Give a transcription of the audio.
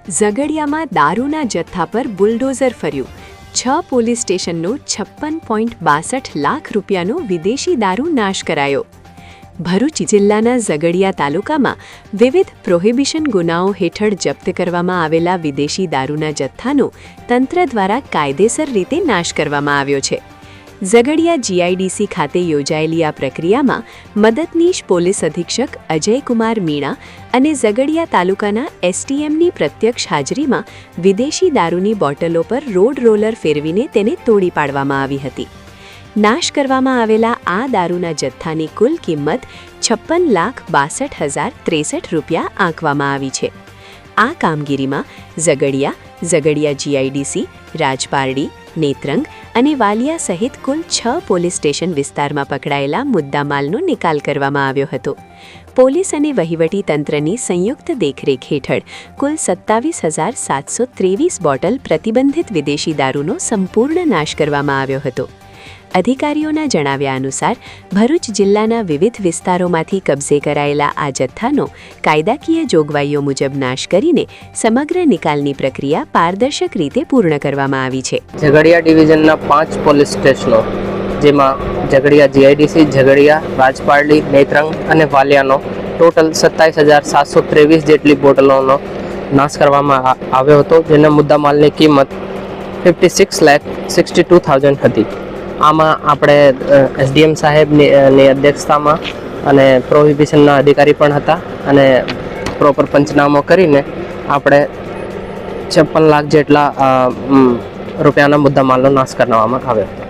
ઝઘડિયામાં દારૂના જથ્થા પર બુલડોઝર ફર્યું. 6 પોલીસ સ્ટેશનનો 56.62 લાખ રૂપિયાનો વિદેશી દારૂ નાશ કરાયો. ભરૂચ જિલ્લાના ઝઘડિયા તાલુકામાં વિવિધ પ્રોહિબિશન ગુનાઓ હેઠળ જપ્ત કરવામાં આવેલા વિદેશી દારૂના જથ્થાનો તંત્ર દ્વારા કાયદેસર રીતે નાશ કરવામાં આવ્યો છે. ઝઘડિયા જીઆઈડીસી ખાતે યોજાયેલી આ પ્રક્રિયામાં મદદનીશ પોલીસ અધિક્ષક અજયકુમાર મીણા અને ઝઘડિયા તાલુકાના એસટીએમની પ્રત્યક્ષ હાજરીમાં વિદેશી દારૂની બોટલો પર રોડ રોલર ફેરવીને તેને તોડી પાડવામાં આવી હતી. નાશ કરવામાં આવેલા આ દારૂના જથ્થાની કુલ કિંમત 56,62,063 રૂપિયા આંકવામાં આવી છે. આ કામગીરીમાં ઝઘડિયા જીઆઈડીસી, રાજપારડી, નેત્રંગ અને વાલિયા સહિત કુલ 6 પોલીસ સ્ટેશન વિસ્તારમાં પકડાયેલા મુદ્દામાલનો નિકાલ કરવામાં આવ્યો હતો. પોલીસ અને વહીવટી તંત્રની સંયુક્ત દેખરેખ હેઠળ કુલ 27,723 બોટલ પ્રતિબંધિત વિદેશી દારૂનો સંપૂર્ણ નાશ કરવામાં આવ્યો હતો. અધિકારીઓના જણાવ્યા અનુસાર ભરૂચ જિલ્લાના વિવિધ વિસ્તારોમાંથી કબજે કરાયેલા આ જથ્થાનો કાયદાકીય જોગવાઈઓ મુજબ નાશ કરીને સમગ્ર નિકાલની પ્રક્રિયા પારદર્શક રીતે પૂર્ણ કરવામાં આવી છે. ઝઘડિયા ડિવિઝનના 5 પોલીસ સ્ટેશનો, જેમાં ઝઘડિયા જીઆઈડીસી, ઝઘડિયા, રાજપારડી, નેત્રંગ અને વાલિયાનો ટોટલ 27,723 જેટલી બોટલોનો નાશ કરવામાં આવ્યો હતો, જેના મુદ્દામાલની કિંમત 56,62,000 હતી. આમાં આપણે એસડીએમ સાહેબની અધ્યક્ષતામાં અને પ્રોહિબિશનના અધિકારી પણ હતા અને પ્રોપર પંચનામો કરીને આપણે 56 લાખ જેટલા રૂપિયાના મુદ્દામાલનો નાશ કરવામાં આવ્યો હતો.